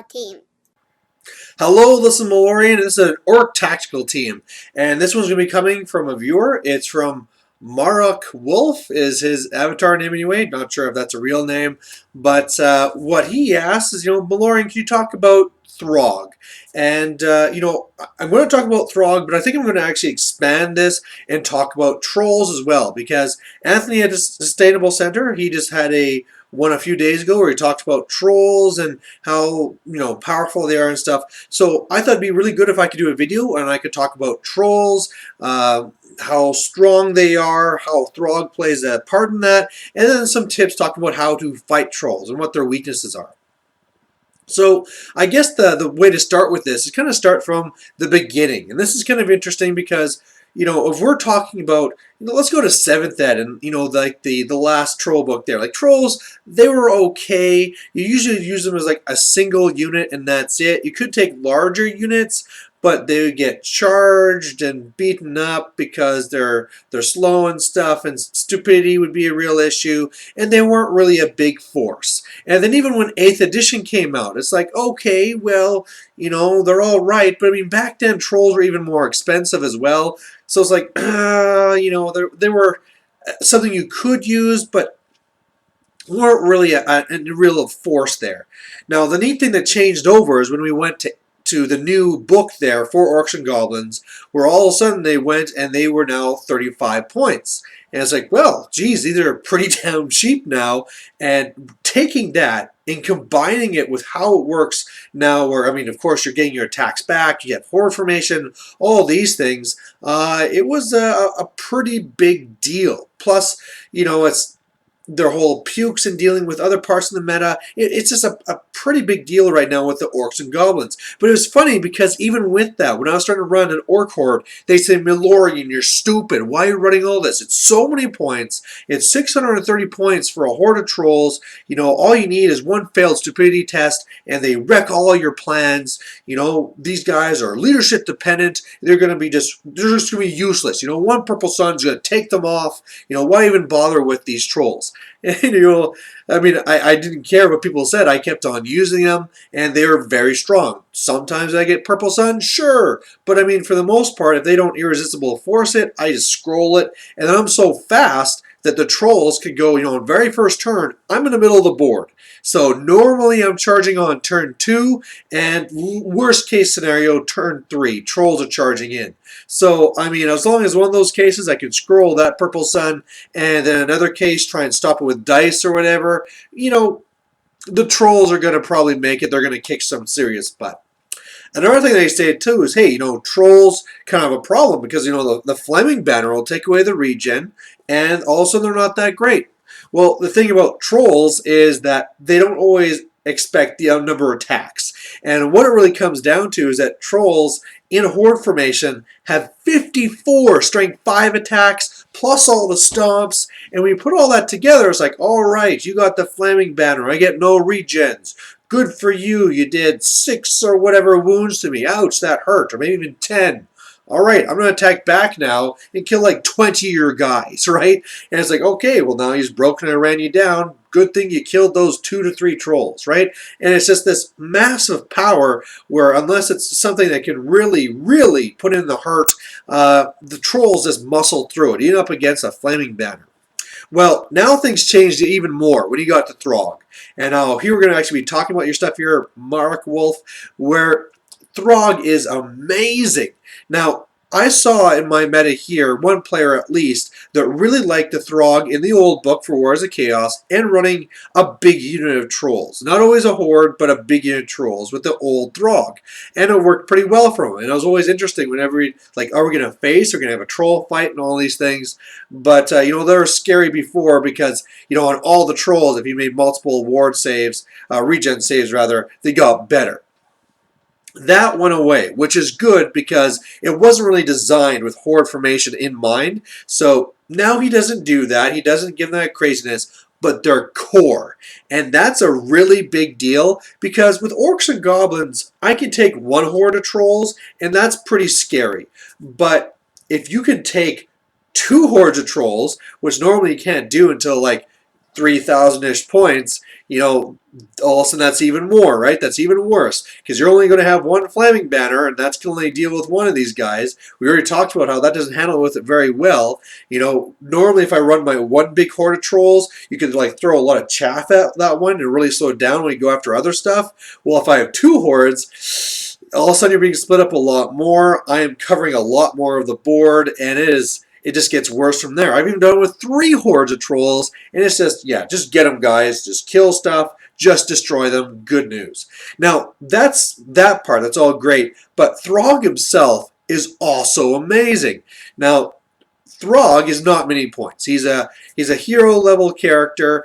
team. Hello, this is Malorian, and this is an Orc Tactical team. And this one's going to be coming from a viewer. It's from Marok Wolf is his avatar name anyway. Not sure if that's a real name. But what he asks is, Malorian, can you talk about Throgg? And, I'm going to talk about Throgg, but I think I'm going to actually expand this and talk about trolls as well. Because Anthony at the Sustainable Center, he just had one a few days ago where he talked about trolls and how powerful they are and stuff. So I thought it'd be really good if I could do a video and I could talk about trolls, how strong they are, how Throgg plays a part in that, and then some tips talking about how to fight trolls and what their weaknesses are. So I guess the way to start with this is kind of start from the beginning. And this is kind of interesting because, if we're talking about, let's go to 7th ed and, like the last troll book there. Like trolls, they were okay. You usually use them as like a single unit and that's it. You could take larger units, but they would get charged and beaten up because they're slow and stuff, and stupidity would be a real issue, and they weren't really a big force. And then even when 8th edition came out, it's like, okay, well, they're all right, but I mean, back then trolls were even more expensive as well. So it's like, they were something you could use, but weren't really a real force there. Now, the neat thing that changed over is when we went to the new book there for Orcs and Goblins, where all of a sudden they went and they were now 35 points. And it's like, well, geez, these are pretty damn cheap now. And taking that and combining it with how it works now, where, I mean, of course, you're getting your attacks back, you have horde formation, all these things, it was a pretty big deal. Plus, it's their whole pukes and dealing with other parts of the meta. It's just a pretty big deal right now with the Orcs and Goblins. But it was funny because even with that, when I was starting to run an Orc Horde, they say, Malorian, you're stupid. Why are you running all this? It's so many points. It's 630 points for a Horde of Trolls. All you need is one failed stupidity test, and they wreck all your plans. These guys are leadership dependent. They're just going to be useless. One Purple Sun's going to take them off. Why even bother with these trolls? And, I mean, I didn't care what people said. I kept on using them, and they were very strong. Sometimes I get Purple Sun, sure. But, I mean, for the most part, if they don't irresistible force it, I just scroll it. And then I'm so fast that the trolls could go, on very first turn, I'm in the middle of the board. So normally I'm charging on turn 2, and worst case scenario, turn 3. Trolls are charging in. So, I mean, as long as one of those cases I can scroll that Purple Sun, and then another case try and stop it with dice or whatever, the trolls are going to probably make it. They're going to kick some serious butt. Another thing they say too is, hey, trolls kind of have a problem because, the Flaming Banner will take away the regen, and also they're not that great. Well, the thing about trolls is that they don't always expect the number of attacks. And what it really comes down to is that trolls in horde formation have 54 strength 5 attacks plus all the stomps. And when you put all that together, it's like, all right, you got the Flaming Banner. I get no regens. Good for you. You did 6 or whatever wounds to me. Ouch, that hurt. Or maybe even 10. All right, I'm going to attack back now and kill like 20 of your guys, right? And it's like, okay, well, now he's broken and ran you down. Good thing you killed those 2 to 3 trolls, right? And it's just this massive power where unless it's something that can really, really put in the heart, the trolls just muscle through it, even up against a Flaming Banner. Well, now things changed even more when you got to Throgg. And here we're going to actually be talking about your stuff here, Mark Wolf, where Throgg is amazing. Now, I saw in my meta here, one player at least, that really liked the Throgg in the old book for Wars of Chaos and running a big unit of trolls. Not always a horde, but a big unit of trolls with the old Throgg. And it worked pretty well for him. And it was always interesting whenever, are we going to face, or going to have a troll fight and all these things. But, they were scary before because, on all the trolls, if you made multiple ward saves, regen saves rather, they got better. That went away, which is good because it wasn't really designed with horde formation in mind. So now he doesn't do that. He doesn't give them that craziness, but they're core. And that's a really big deal because with Orcs and Goblins, I can take one horde of trolls, and that's pretty scary. But if you can take 2 hordes of trolls, which normally you can't do until 3,000-ish points, all of a sudden that's even more, right? That's even worse because you're only going to have one flaming banner, and that's going to only deal with one of these guys. We already talked about how that doesn't handle with it very well. Normally if I run my one big horde of trolls, you could like throw a lot of chaff at that one and really slow it down when you go after other stuff. Well, if I have two hordes, all of a sudden you're being split up a lot more. I am covering a lot more of the board, and it just gets worse from there. I've even done it with 3 hordes of trolls, and it's just, yeah, just get them, guys. Just kill stuff. Just destroy them. Good news. Now, that's that part. That's all great. But Throgg himself is also amazing. Now, Throgg is not many points. He's a hero level character,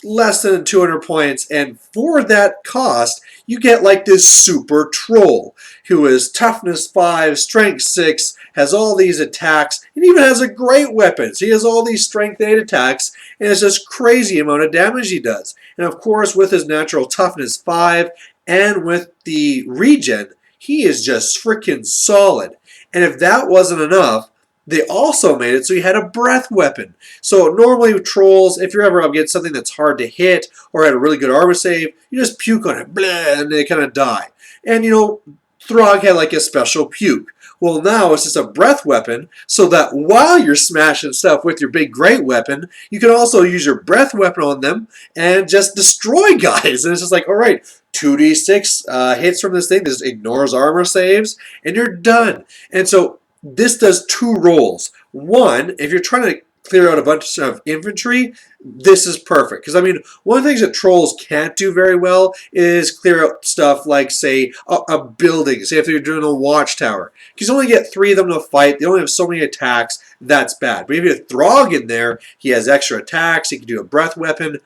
less than 200 points, and for that cost, you get like this super troll who is toughness 5, strength 6, has all these attacks, and even has a great weapon. So he has all these strength 8 attacks, and it's this crazy amount of damage he does. And of course, with his natural toughness 5 and with the regen, he is just freaking solid. And if that wasn't enough, they also made it so you had a breath weapon. So normally with trolls, if you're ever up against something that's hard to hit or had a really good armor save, you just puke on it, blah, and they kind of die. And Throgg had like a special puke. Well, now it's just a breath weapon, so that while you're smashing stuff with your big great weapon, you can also use your breath weapon on them and just destroy guys. And it's just like, all right, 2d6 hits from this thing, this ignores armor saves, and you're done. And so this does 2 roles. One, if you're trying to clear out a bunch of infantry, this is perfect. Because, one of the things that trolls can't do very well is clear out stuff like, say, a building. Say if you're doing a watchtower. Because you only get 3 of them to fight. They only have so many attacks. That's bad. But if you have Throgg in there, he has extra attacks. He can do a breath weapon.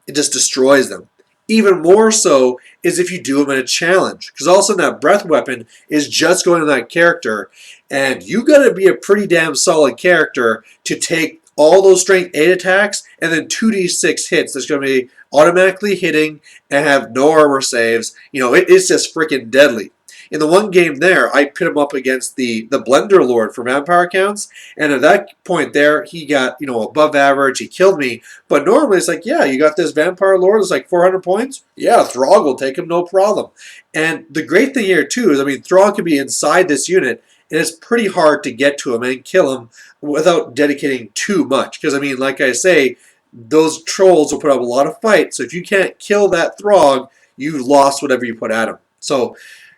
It just destroys them. Even more so is if you do them in a challenge. Because all of a sudden that breath weapon is just going to that character. And you got to be a pretty damn solid character to take all those strength 8 attacks and then 2d6 hits that's going to be automatically hitting and have no armor saves. It's just freaking deadly. In the one game there, I pit him up against the Blender Lord for vampire counts, and at that point there, he got, above average, he killed me, but normally it's like, yeah, you got this vampire Lord that's like 400 points, yeah, Throgg will take him, no problem. And the great thing here, too, is, Throgg can be inside this unit, and it's pretty hard to get to him and kill him without dedicating too much, because, like I say, those trolls will put up a lot of fight, so if you can't kill that Throgg, you've lost whatever you put at him. So,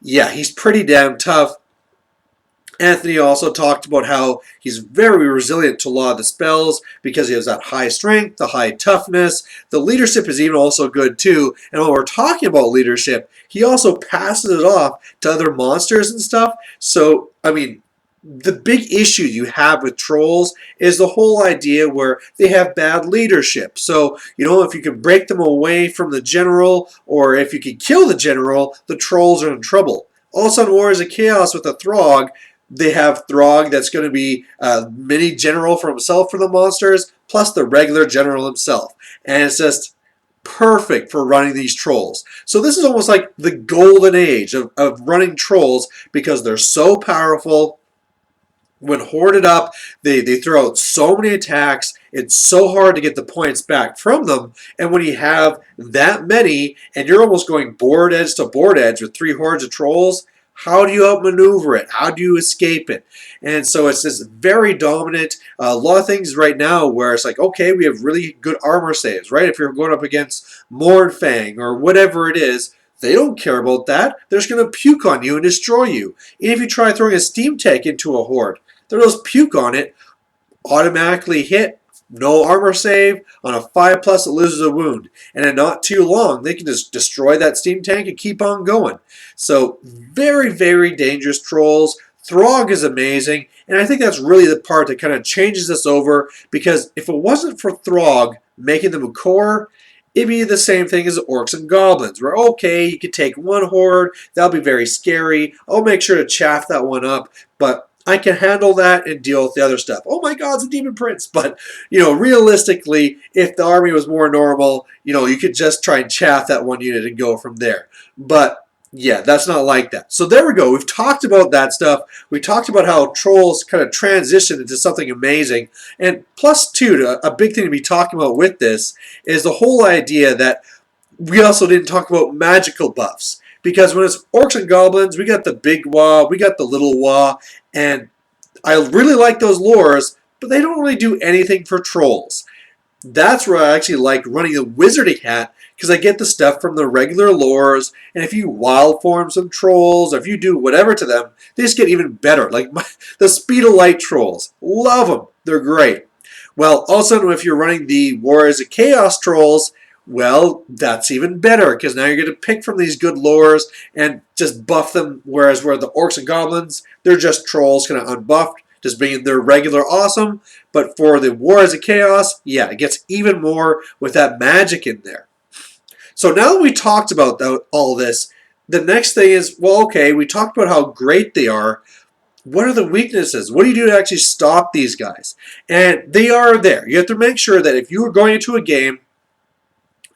yeah, he's pretty damn tough. Anthony also talked about how he's very resilient to a lot of the spells because he has that high strength, the high toughness. The leadership is even also good too. And when we're talking about leadership, he also passes it off to other monsters and stuff. So, the big issue you have with trolls is the whole idea where they have bad leadership. So, if you can break them away from the general, or if you can kill the general, the trolls are in trouble. Also in Warriors of Chaos with the Throgg, they have Throgg that's going to be a mini general for himself for the monsters, plus the regular general himself. And it's just perfect for running these trolls. So this is almost like the golden age of running trolls because they're so powerful. When hoarded up, they throw out so many attacks. It's so hard to get the points back from them. And when you have that many, and you're almost going board edge to board edge with 3 hordes of trolls, how do you outmaneuver it? How do you escape it? And so it's just very dominant. A lot of things right now where it's like, okay, we have really good armor saves, right? If you're going up against Mordfang or whatever it is, they don't care about that. They're just going to puke on you and destroy you. And if you try throwing a steam tank into a horde, they'll just puke on it, automatically hit, no armor save. On a 5+, it loses a wound. And in not too long, they can just destroy that steam tank and keep on going. So very, very dangerous trolls. Throgg is amazing. And I think that's really the part that kind of changes this over. Because if it wasn't for Throgg making them a core, it'd be the same thing as orcs and goblins, where, okay, you could take one horde, that'll be very scary, I'll make sure to chaff that one up, but I can handle that and deal with the other stuff. Oh my god, it's a demon prince. But, realistically, if the army was more normal, you could just try and chaff that one unit and go from there. But Yeah, that's not like that. So there we go. We've talked about that stuff. We talked about how trolls kind of transition into something amazing. And plus, too, a big thing to be talking about with this is the whole idea that we also didn't talk about magical buffs. Because when it's orcs and goblins, we got the big wah, we got the little wah, and I really like those lures, but they don't really do anything for trolls. That's where I actually like running the wizarding hat because I get the stuff from the regular lures, and if you wild form some trolls, or if you do whatever to them, they just get even better. Like the speed of light trolls, love them. They're great. Well, also if you're running the Warriors of Chaos trolls, well, that's even better because now you're going to pick from these good lures and just buff them. Whereas where the orcs and goblins, they're just trolls, kind of unbuffed, just being their regular awesome. But for the Warriors of Chaos, yeah, it gets even more with that magic in there. So now that we talked about all this, the next thing is, well, okay, we talked about how great they are. What are the weaknesses? What do you do to actually stop these guys? And they are there. You have to make sure that if you are going into a game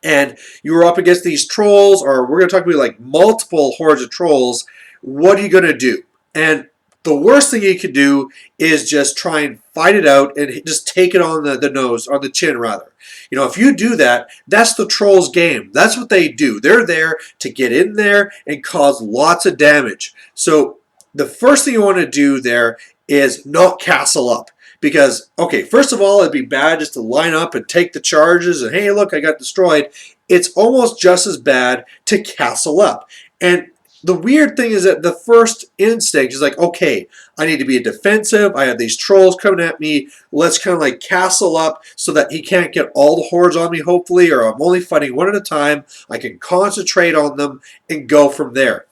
and you were up against these trolls, or we're going to talk about like multiple hordes of trolls, what are you going to do? And the worst thing you could do is just try and fight it out and just take it on the nose, on the chin rather. You know, if you do that, that's the trolls' game. That's what they do. They're there to get in there and cause lots of damage. So the first thing you want to do there is not castle up. Because, okay, first of all, it'd be bad just to line up and take the charges and, hey, look, I got destroyed. It's almost just as bad to castle up. And the weird thing is that the first instinct is like, okay, I need to be defensive. I have these trolls coming at me. Let's kind of like castle up so that he can't get all the hordes on me, hopefully, or I'm only fighting one at a time. I can concentrate on them and go from there.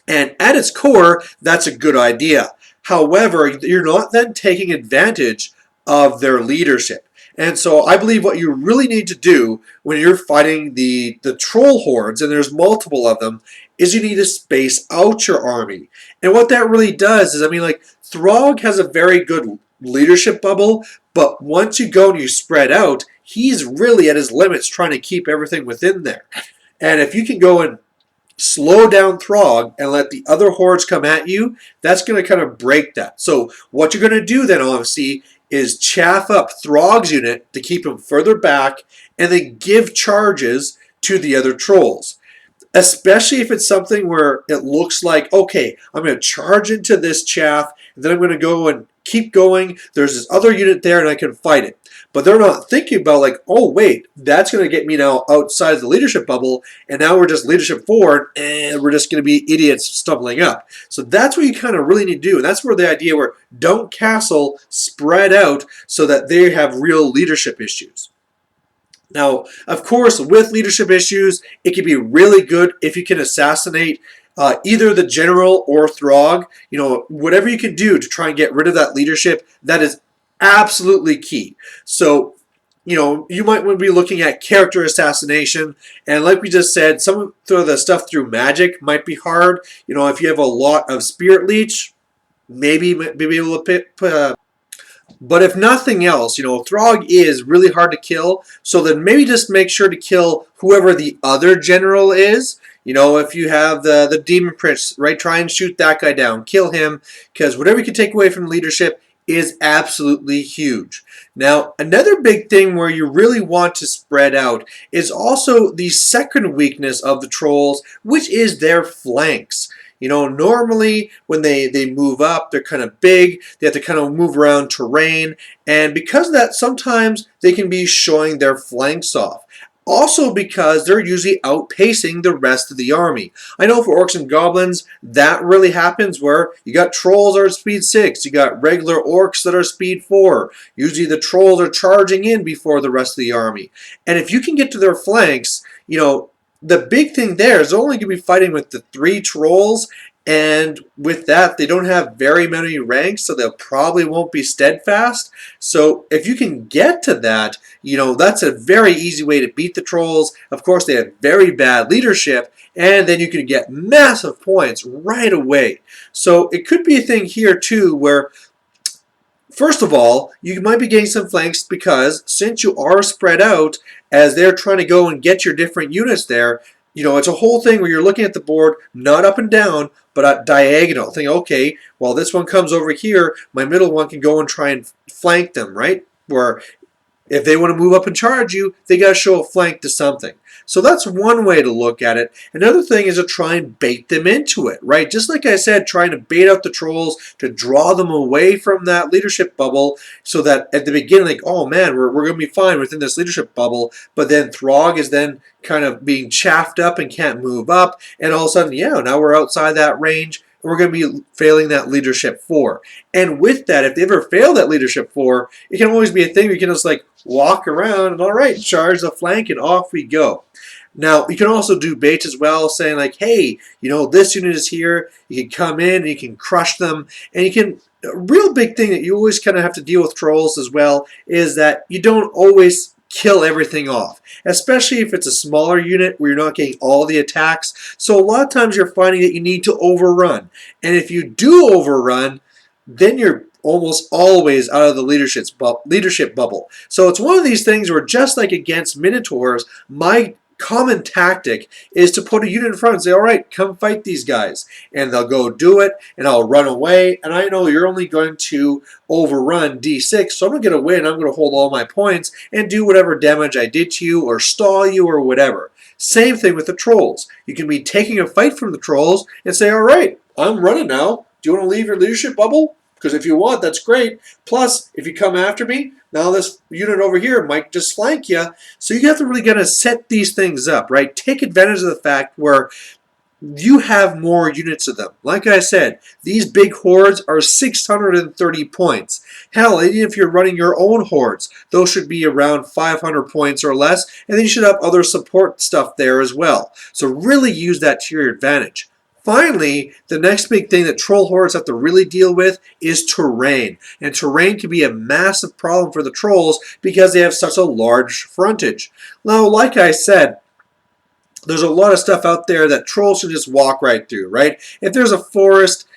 And at its core, that's a good idea. However, you're not then taking advantage of their leadership. And so I believe what you really need to do when you're fighting the troll hordes, and there's multiple of them, is you need to space out your army. And what that really does is, I mean, like, Throgg has a very good leadership bubble, but once you go and you spread out, he's really at his limits trying to keep everything within there. And if you can go and slow down Throgg and let the other hordes come at you, that's going to kind of break that. So what you're going to do then, obviously, is chaff up Throgg's unit to keep him further back and then give charges to the other trolls. Especially if it's something where it looks like, okay, I'm going to charge into this chaff, and then I'm going to go and keep going. There's this other unit there, and I can fight it. But they're not thinking about like, oh, wait, that's going to get me now outside the leadership bubble, and now we're just leadership forward, and we're just going to be idiots stumbling up. So that's what you kind of really need to do, and that's where the idea where don't castle, spread out so that they have real leadership issues. Now, of course, with leadership issues, it can be really good if you can assassinate either the general or Throgg. You know, whatever you can do to try and get rid of that leadership, that is absolutely key. So, you know, you might want to be looking at character assassination. And like we just said, some of the stuff through magic might be hard. You know, if you have a lot of Spirit Leech, maybe be able to put but if nothing else, you know, Throgg is really hard to kill, so then maybe just make sure to kill whoever the other general is. You know, if you have the Demon Prince, right, try and shoot that guy down. Kill him, because whatever you can take away from leadership is absolutely huge. Now, another big thing where you really want to spread out is also the second weakness of the trolls, which is their flanks. You know, normally when they move up, they're kind of big. They have to kind of move around terrain. And because of that, sometimes they can be showing their flanks off. Also because they're usually outpacing the rest of the army. I know for orcs and goblins, that really happens where you got trolls that are speed 6. You got regular orcs that are speed 4. Usually the trolls are charging in before the rest of the army. And if you can get to their flanks, you know, the big thing there is they're only going to be fighting with the 3 trolls, and with that, they don't have very many ranks, so they probably won't be steadfast. So if you can get to that, you know, that's a very easy way to beat the trolls. Of course, they have very bad leadership, and then you can get massive points right away. So it could be a thing here, too, where first of all, you might be getting some flanks because since you are spread out, as they're trying to go and get your different units there, it's a whole thing where you're looking at the board, not up and down, but at diagonal. Think, okay, well, this one comes over here, my middle one can go and try and flank them, right? Where if they want to move up and charge you, they got to show a flank to something. So that's one way to look at it. Another thing is to try and bait them into it, right? Just like I said, trying to bait out the trolls to draw them away from that leadership bubble so that at the beginning, like, oh man, we're going to be fine within this leadership bubble. But then Throgg is then kind of being chaffed up and can't move up. And all of a sudden, yeah, now we're outside that range. We're going to be failing that leadership 4. And with that, if they ever fail that leadership 4, it can always be a thing where you can just like walk around and all right, charge the flank and off we go. Now, you can also do baits as well, saying like, hey, this unit is here. You can come in and you can crush them. And you can, a real big thing that you always kind of have to deal with trolls as well is that you don't always kill everything off, especially if it's a smaller unit where you're not getting all the attacks. So a lot of times you're finding that you need to overrun. And if you do overrun, then you're almost always out of the leadership bubble. So it's one of these things where just like against Minotaurs, my common tactic is to put a unit in front and say, all right, come fight these guys. And they'll go do it, and I'll run away. And I know you're only going to overrun D6, so I'm going to get away and I'm going to hold all my points and do whatever damage I did to you or stall you or whatever. Same thing with the trolls. You can be taking a fight from the trolls and say, all right, I'm running now. Do you want to leave your leadership bubble? Because if you want, that's great. Plus, if you come after me, now this unit over here might just flank you. So you have to really kind of set these things up, right? Take advantage of the fact where you have more units of them. Like I said, these big hordes are 630 points. Hell, even if you're running your own hordes, those should be around 500 points or less, and then you should have other support stuff there as well. So really use that to your advantage. Finally, the next big thing that troll hordes have to really deal with is terrain. And terrain can be a massive problem for the trolls because they have such a large frontage. Now, like I said, there's a lot of stuff out there that trolls should just walk right through, right? If there's a forest,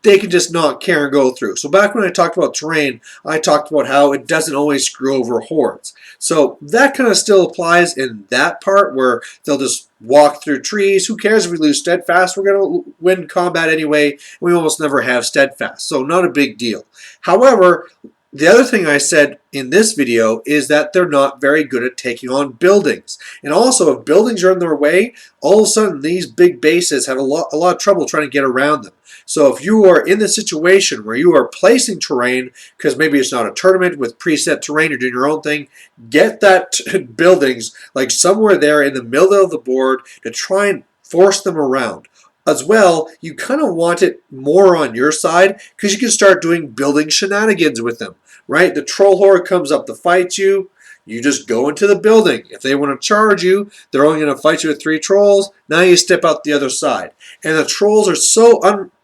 they can just not care and go through. So back when I talked about terrain, I talked about how it doesn't always screw over hordes. So that kind of still applies in that part where they'll just walk through trees. Who cares if we lose steadfast? We're going to win combat anyway. We almost never have steadfast, so not a big deal. However, the other thing I said in this video is that they're not very good at taking on buildings. And also, if buildings are in their way, all of a sudden these big bases have a lot of trouble trying to get around them. So if you are in the situation where you are placing terrain, because maybe it's not a tournament with preset terrain, you're doing your own thing, get that buildings like somewhere there in the middle of the board to try and force them around. As well, you kind of want it more on your side because you can start doing building shenanigans with them, right? The troll horde comes up to fight you. You just go into the building. If they want to charge you, they're only going to fight you with 3 trolls. Now you step out the other side. And the trolls are so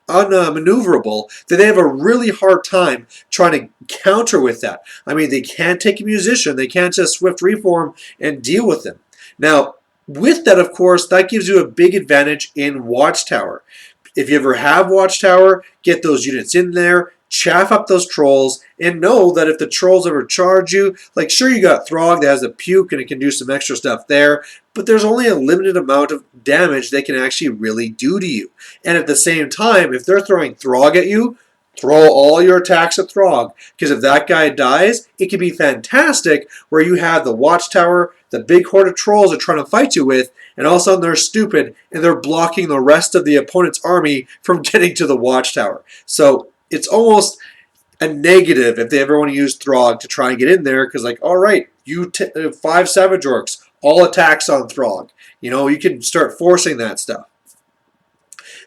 unmaneuverable that they have a really hard time trying to counter with that. I mean, they can't take a musician. They can't just swift reform and deal with them. Now, with that, of course, that gives you a big advantage in Watchtower. If you ever have Watchtower, get those units in there, chaff up those trolls, and know that if the trolls ever charge you, like sure you got Throgg that has a puke and it can do some extra stuff there, but there's only a limited amount of damage they can actually really do to you. And at the same time, if they're throwing Throgg at you, throw all your attacks at Throgg, because if that guy dies, it can be fantastic where you have the Watchtower, the big horde of trolls are trying to fight you with, and all of a sudden they're stupid and they're blocking the rest of the opponent's army from getting to the Watchtower. So it's almost a negative if they ever want to use Throgg to try and get in there, because like, all right, you 5 Savage Orcs, all attacks on Throgg. You can start forcing that stuff.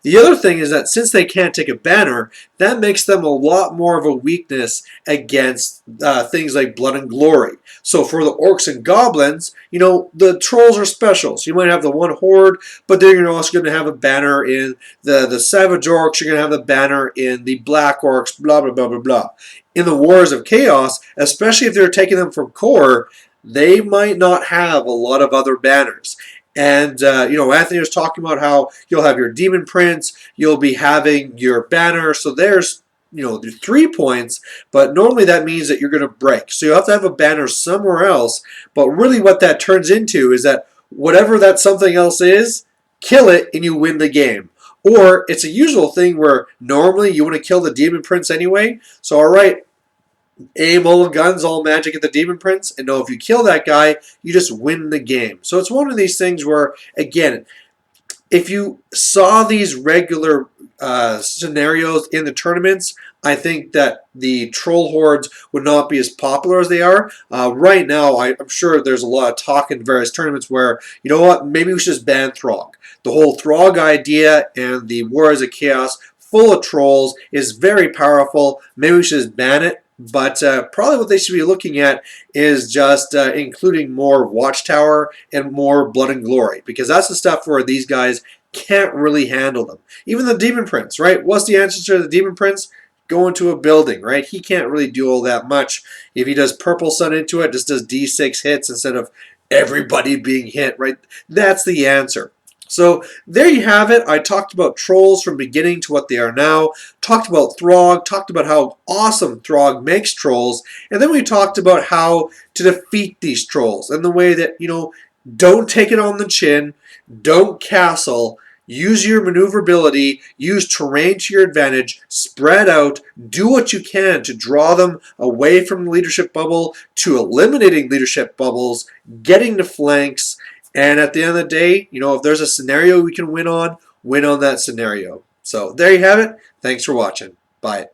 The other thing is that since they can't take a banner, that makes them a lot more of a weakness against things like Blood and Glory. So for the orcs and goblins, the trolls are special. So you might have the one horde, but then you're also going to have a banner in the Savage Orcs. You're going to have the banner in the Black Orcs, blah, blah, blah, blah, blah. In the Wars of Chaos, especially if they're taking them from core, they might not have a lot of other banners. And, Anthony was talking about how you'll have your Demon Prince, you'll be having your banner. So there's 3 points, but normally that means that you're going to break. So you'll have to have a banner somewhere else. But really what that turns into is that whatever that something else is, kill it and you win the game. Or it's a usual thing where normally you want to kill the Demon Prince anyway. So alright, aim all guns, all magic at the Demon Prince, and know if you kill that guy, you just win the game. So it's one of these things where, again, if you saw these regular scenarios in the tournaments, I think that the troll hordes would not be as popular as they are. Right now, I'm sure there's a lot of talk in various tournaments where, you know what, maybe we should just ban Throgg. The whole Throgg idea and the Warriors of Chaos full of trolls is very powerful. Maybe we should just ban it. But probably what they should be looking at is just including more Watchtower and more Blood and Glory, because that's the stuff where these guys can't really handle them. Even the Demon Prince, right? What's the answer to the Demon Prince? Go into a building, right? He can't really do all that much. If he does Purple Sun into it, just does D6 hits instead of everybody being hit, right? That's the answer. So there you have it. I talked about trolls from beginning to what they are now, talked about Throgg, talked about how awesome Throgg makes trolls, and then we talked about how to defeat these trolls and the way that, you know, don't take it on the chin, don't castle, use your maneuverability, use terrain to your advantage, spread out, do what you can to draw them away from the leadership bubble, to eliminating leadership bubbles, getting the flanks, and at the end of the day, you know, if there's a scenario we can win on that scenario. So there you have it. Thanks for watching. Bye.